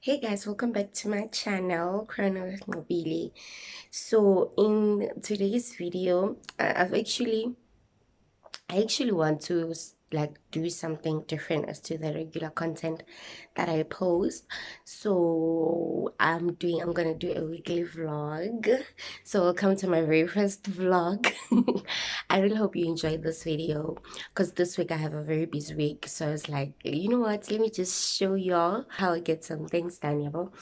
Hey guys, welcome back to my channel, Chrono with Mobili. So in today's video, I actually want to like do something different as to the regular content that I post. So I'm gonna do a weekly vlog. So welcome to my very first vlog. I really hope you enjoyed this video because this week I have a very busy week. So it's like, you know what? Let me just show y'all how I get some things done, y'all.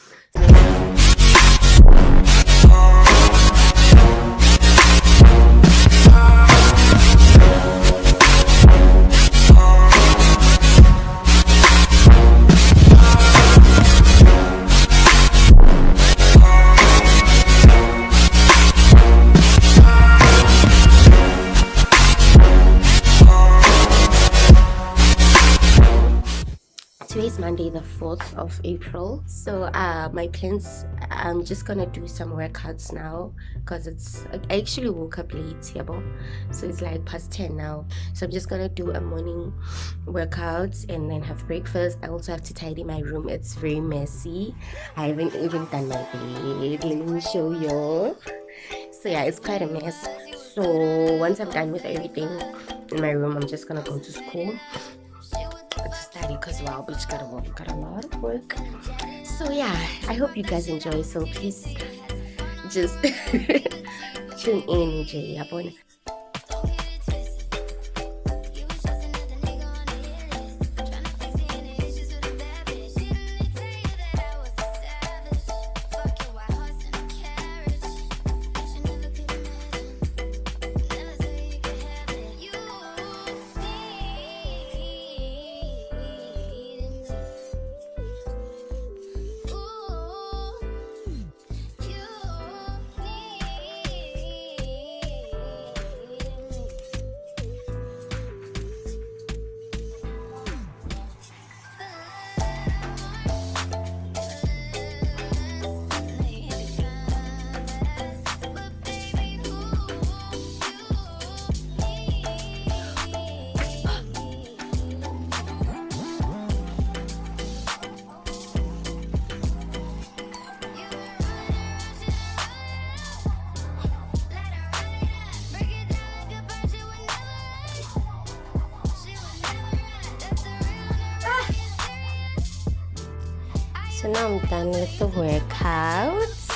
Today's Monday, the 4th of April. So my plans, I'm just gonna do some workouts now because I actually woke up late, yeah, so it's like past 10 now. So I'm just gonna do a morning workout and then have breakfast. I also have to tidy my room. It's very messy. I haven't even done my bed. Let me show you. So yeah, it's quite a mess. So once I'm done with everything in my room, I'm just gonna go to school to study because wow, bitch, got a lot of work. So yeah, I hope you guys enjoy. So please just tune in, enjoy. So now I'm done with the workouts.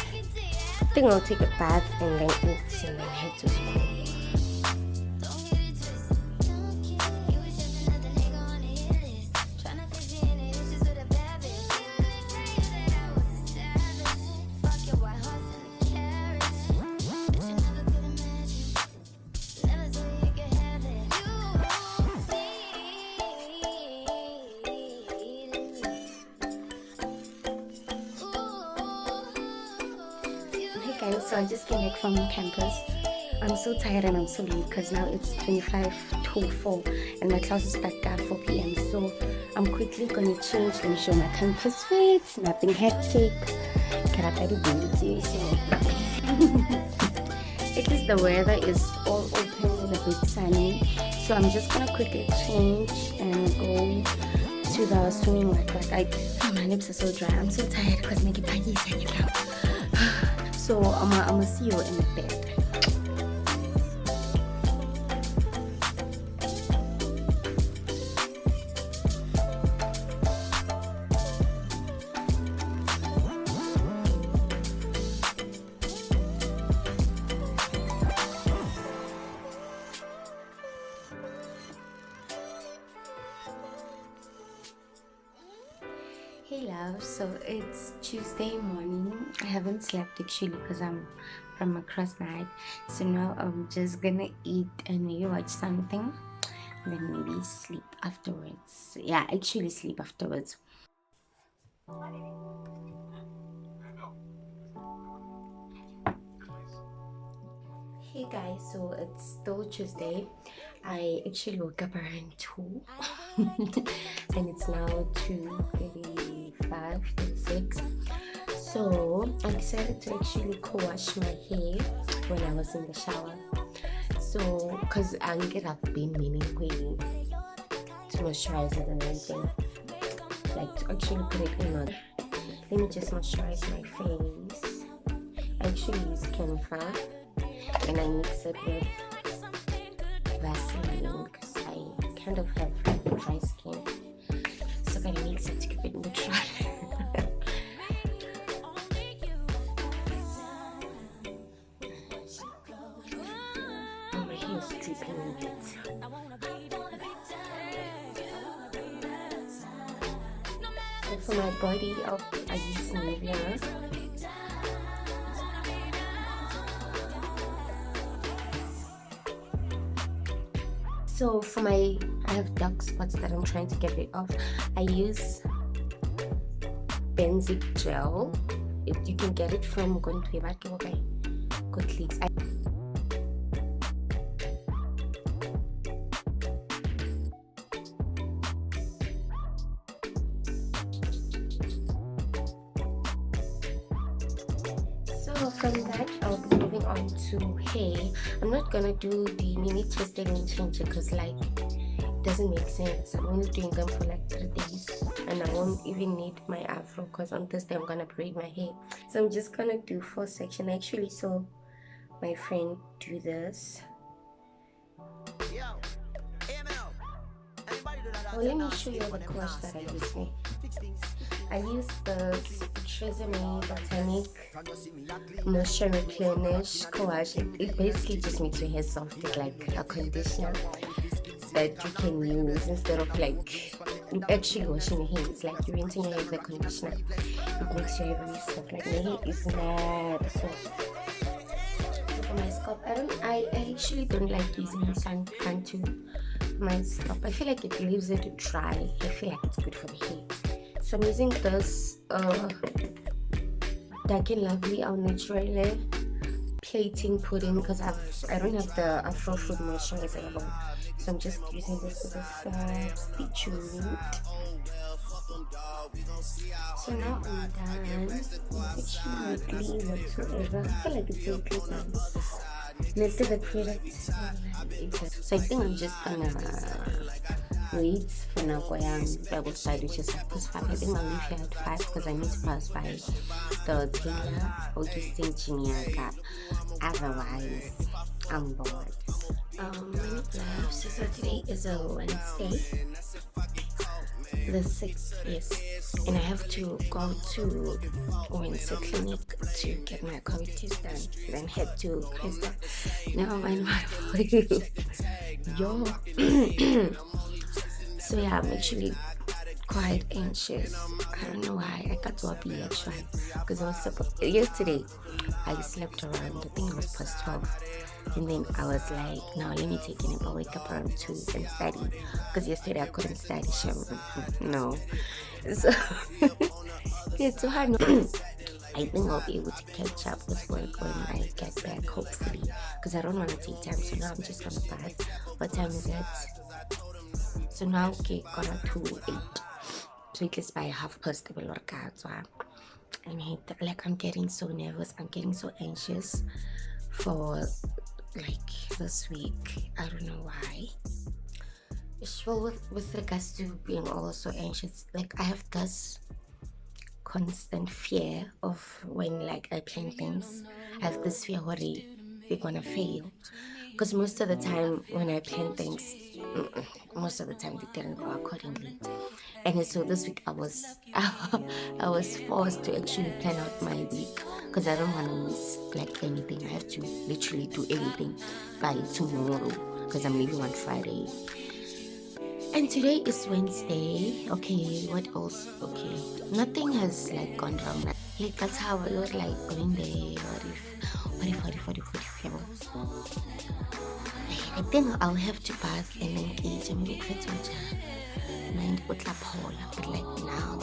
I think I'll take a bath and then eat and then head to school. So I just came back from campus. I'm so tired and I'm so late because now it's 25 to 4 and my class start at 4 p.m. So I'm quickly gonna change and show my campus fit. Nothing hectic. At least the weather is all open and a bit sunny. So I'm just gonna quickly change and go to the swimming workout. My lips are so dry. I'm so tired because my pagi is so I'm gonna see you in the bed. Hey love, so it's Tuesday morning. I haven't slept actually because I'm from across night. So now I'm just gonna eat and maybe watch something and then maybe sleep afterwards. Yeah, actually sleep afterwards. Hey guys, so it's still Tuesday. I actually woke up around 2 and it's now 2:35, 36. So I decided to actually co-wash my hair when I was in the shower. So because I get up been meaning to moisturize it and everything, like to actually put it in on. Let me just moisturize my face. I actually use Canva and I mix it with Vaseline because I kind of have like dry skin, so I mix it to keep it neutral. Oh, my hair is dripping a bit. So for my body, I use Nivea. So for I have dark spots that I'm trying to get rid of. I use benzoic gel. You can get it from Gonclicks. So from that, I'll be moving on to hair. I'm not gonna do the mini twisting and change it because like it doesn't make sense. I'm only doing them for like 3 days and I won't even need my afro because on Thursday I'm gonna braid my hair. So I'm just gonna do 4 sections. I actually saw my friend do this. Oh, let me show you the course that I use. I use the Tresemme Botanic Moisture Replenish Co-wash. It basically just makes your hair soft. It's like a conditioner that you can use instead of like actually washing your hair. It's like you're rinsing your hair with a conditioner. It makes your hair really soft. Like my hair is mad soft. So for my scalp, I actually don't like using suntan to my scalp. I feel like it leaves it dry. I feel like it's good for the hair. So I'm using this Dark and Lovely Au Naturelle plating pudding because I don't have the Afro Food moisturizer at all. So I'm just using this as a substitute. So now I'm done. It's actually clean whatsoever. I feel like it's okay done. Let's do the products. So I think I'm just gonna wait for Nagoyang Bible side, which is 5. I think I'll leave here at 5 because I need to pass by the tailor or just engineer. Otherwise, I'm bored. So today is a Wednesday, the 6th, yes, and I have to go to Wednesday clinic to get my COVID test done, then head to Krista. Never mind what for you. Yo. So yeah, I'm actually quite anxious. I don't know why. I got to be actually because I was yesterday I slept around, I think it was past 12, and then I was like, no, let me take a nap. I'll wake up around 2 and study because yesterday I couldn't study. No, so it's so hard. I think I'll be able to catch up with work when I get back, hopefully, because I don't want to take time. So now I'm just gonna bath. What time is it? So now okay, gonna to 8. So it is by 8:30. So I'm getting so nervous. I'm getting so anxious for like this week. I don't know why. Well, with regards to being also anxious, like I have this constant fear of when like I plan things. I have this fear what they're gonna fail. Because most of the time when I plan things, most of the time they didn't go accordingly. And so this week I was I was forced to actually plan out my week because I don't want to miss like anything. I have to literally do everything by tomorrow because I'm leaving on Friday. And today is Wednesday. Okay, what else? Okay, nothing has like gone wrong. Like that's how I was like going there. What if I think I'll have to bath and engage and make it mind but like now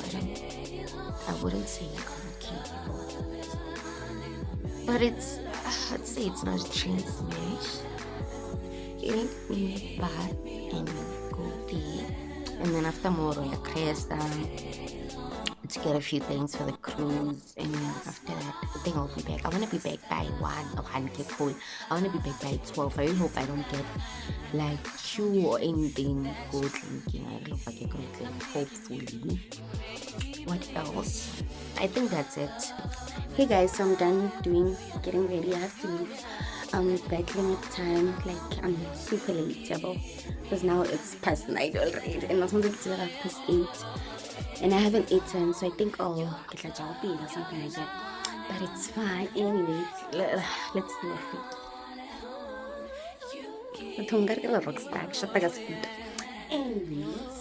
I wouldn't say like I'm okay, but it's I'd say it's not a train smash. Let me bath and go there, and then after more like cresta to get a few things for the cruise, and after that I think I'll be back. I want to be back by 1 or 1 get full. I want to be back by 12. I really hope I don't get like queue or anything. Go drinking. I really hope I get go drink, hopefully. What else? I think that's it. Hey guys, so I'm done getting ready. I have to leave. I'm battling at time, like I'm super late, because now it's past 9 already, and I wanted to get past 8, and I haven't eaten, so I think I'll get a job or something like that. But it's fine. Anyways, let's do a food. Anyways,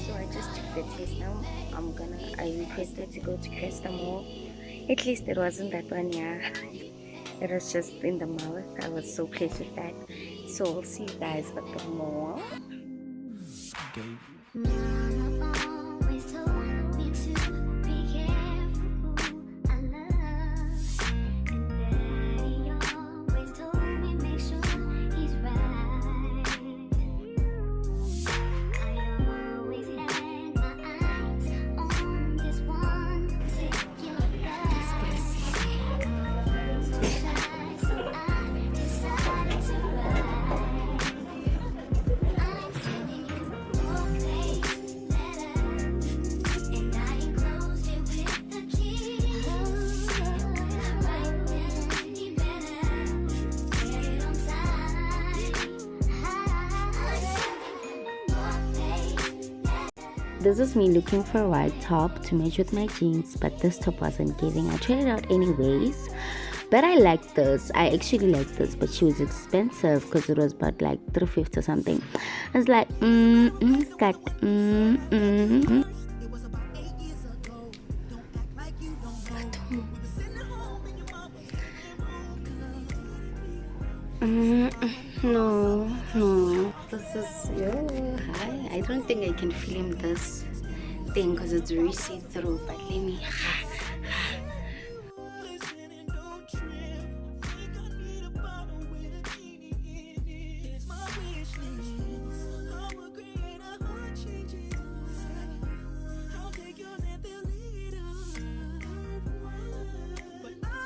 so I just took the test now. I requested to go to Cresta Mall. At least it wasn't that one, yeah. It was just in the mouth. I was so pleased with that. So we'll see you guys at the mall. This is me looking for a white top to match with my jeans, but this top wasn't giving. I tried it out anyways, but I like this. I actually like this, but she was expensive because it was about like $350 or something. I was like, skirt, no, this is hi. I don't think I can film this thing because it's very see-through, but let me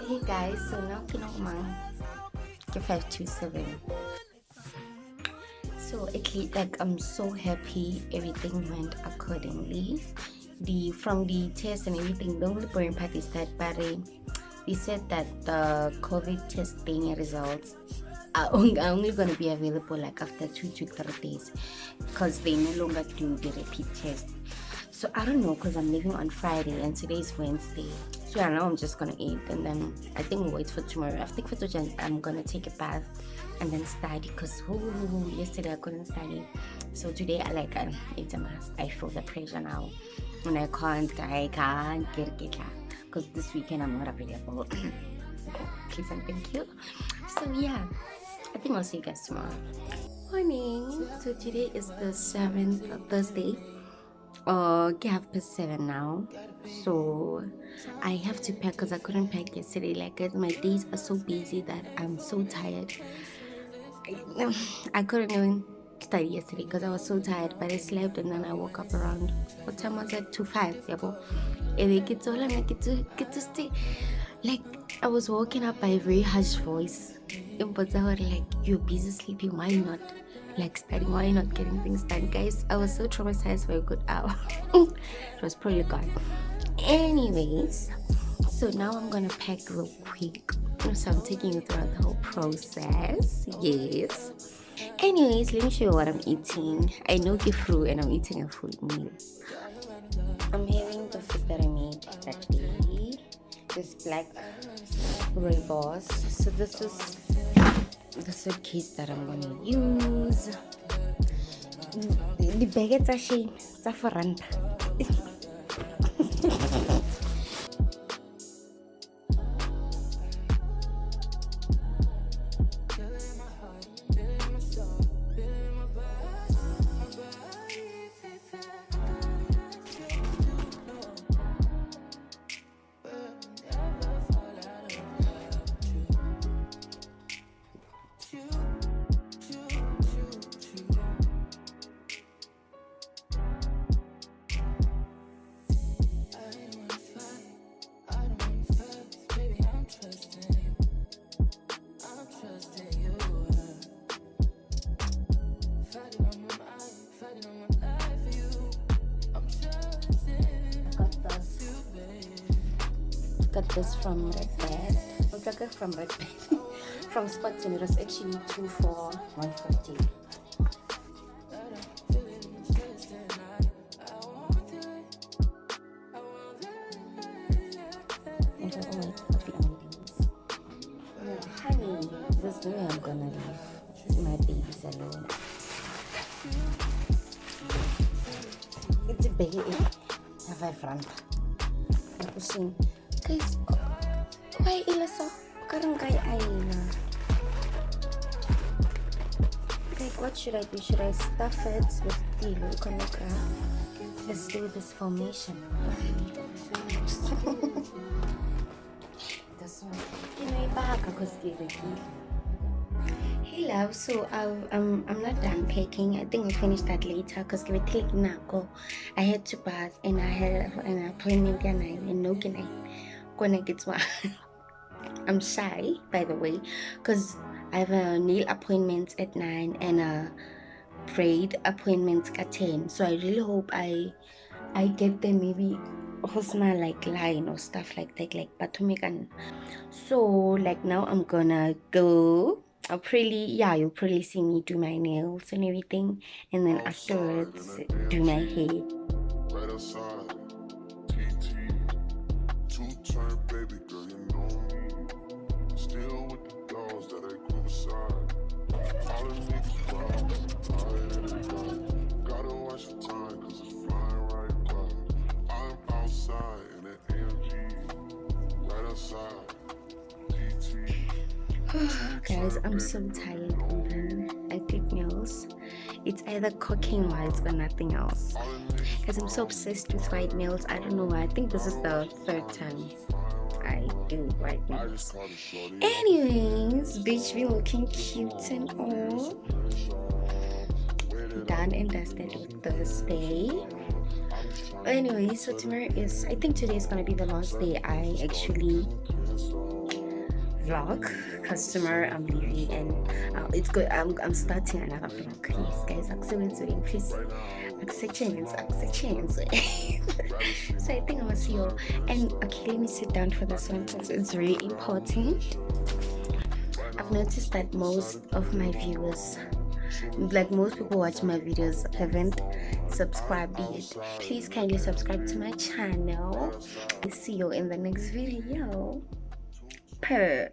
hey guys, so now kinokmang 527. So at least, like, I'm so happy everything went accordingly. From the test and everything, the only boring part is that they said that the COVID testing results are only going to be available like after 2 to 3 days, because they no longer do the repeat test. So I don't know, because I'm leaving on Friday and today's Wednesday. So yeah, now I'm just gonna eat, and then I think we'll wait for tomorrow. After for I'm gonna take a bath and then study, because yesterday I couldn't study. So today it's a must. I feel the pressure now, and I can't get it, because this weekend I'm not available. Please and thank you. So yeah, I think I'll see you guys tomorrow. Morning. So today is the 7th, Thursday. 7:30 now, so I have to pack because I couldn't pack yesterday. Like, my days are so busy that I'm so tired. I couldn't even study yesterday because I was so tired, but I slept, and then I woke up around, what time was it? 2:05. And I get to stay. Like, I was woken up by a very harsh voice, but I was like, you're busy sleeping, why not like studying, why not getting things done? Guys, I was so traumatized for a good hour. It was probably gone. Anyways, so now I'm gonna pack real quick, so I'm taking you throughout the whole process. Yes. Anyways, let me show you what I'm eating. I know get through, and I'm eating a full meal. I'm having the food that I made that day, this black rooibos. So this is the suitcase that I'm gonna use. The baguettes are shame. It's for rent. got this from Red Bed. I got it from Red Bed. From Spots, and it was actually 2 for 150. Honey, there's no way I'm gonna leave my babies alone. It's a baby. Have I front? Guys, why ilaso? Karang kay ayina. Like, what should I do? Should I stuff it with the iconograph? Let's do this formation. This one. Hey love, so I'm not done packing. I think I'll finish that later because I had to bath and I had an appointment and no gonna get one. I'm shy, by the way, because I have a nail appointment at 9 and a braid appointment at 10. So I really hope I get there maybe Hosma like line or stuff like that, like Batumikan. So like now I'm gonna go. You'll probably see me do my nails and everything, and then afterwards do my hair. Right outside, TT, 2-turn baby girl, you know me. Still with the dolls that I grew beside. All the niggas wild, gotta watch the time 'cause it's flying right by. I'm outside in an AMG, right outside. Guys, I'm so tired. I did nails. It's either cooking whites or nothing else. Because I'm so obsessed with white nails. I don't know why. I think this is the 3rd time I do white nails. Anyways, bitch, we looking cute and all. Done and dusted with Thursday. Anyway, so tomorrow is, I think today is gonna be the last day I actually vlog, because tomorrow I'm leaving and it's good. I'm starting another vlog. Yes guys, please accept chance. So I think I will see you all. And okay, let me sit down for this one because it's really important. I've noticed that most of my viewers, like most people watch my videos, haven't subscribed yet. Please kindly subscribe to my channel. I'll see you in the next video. Per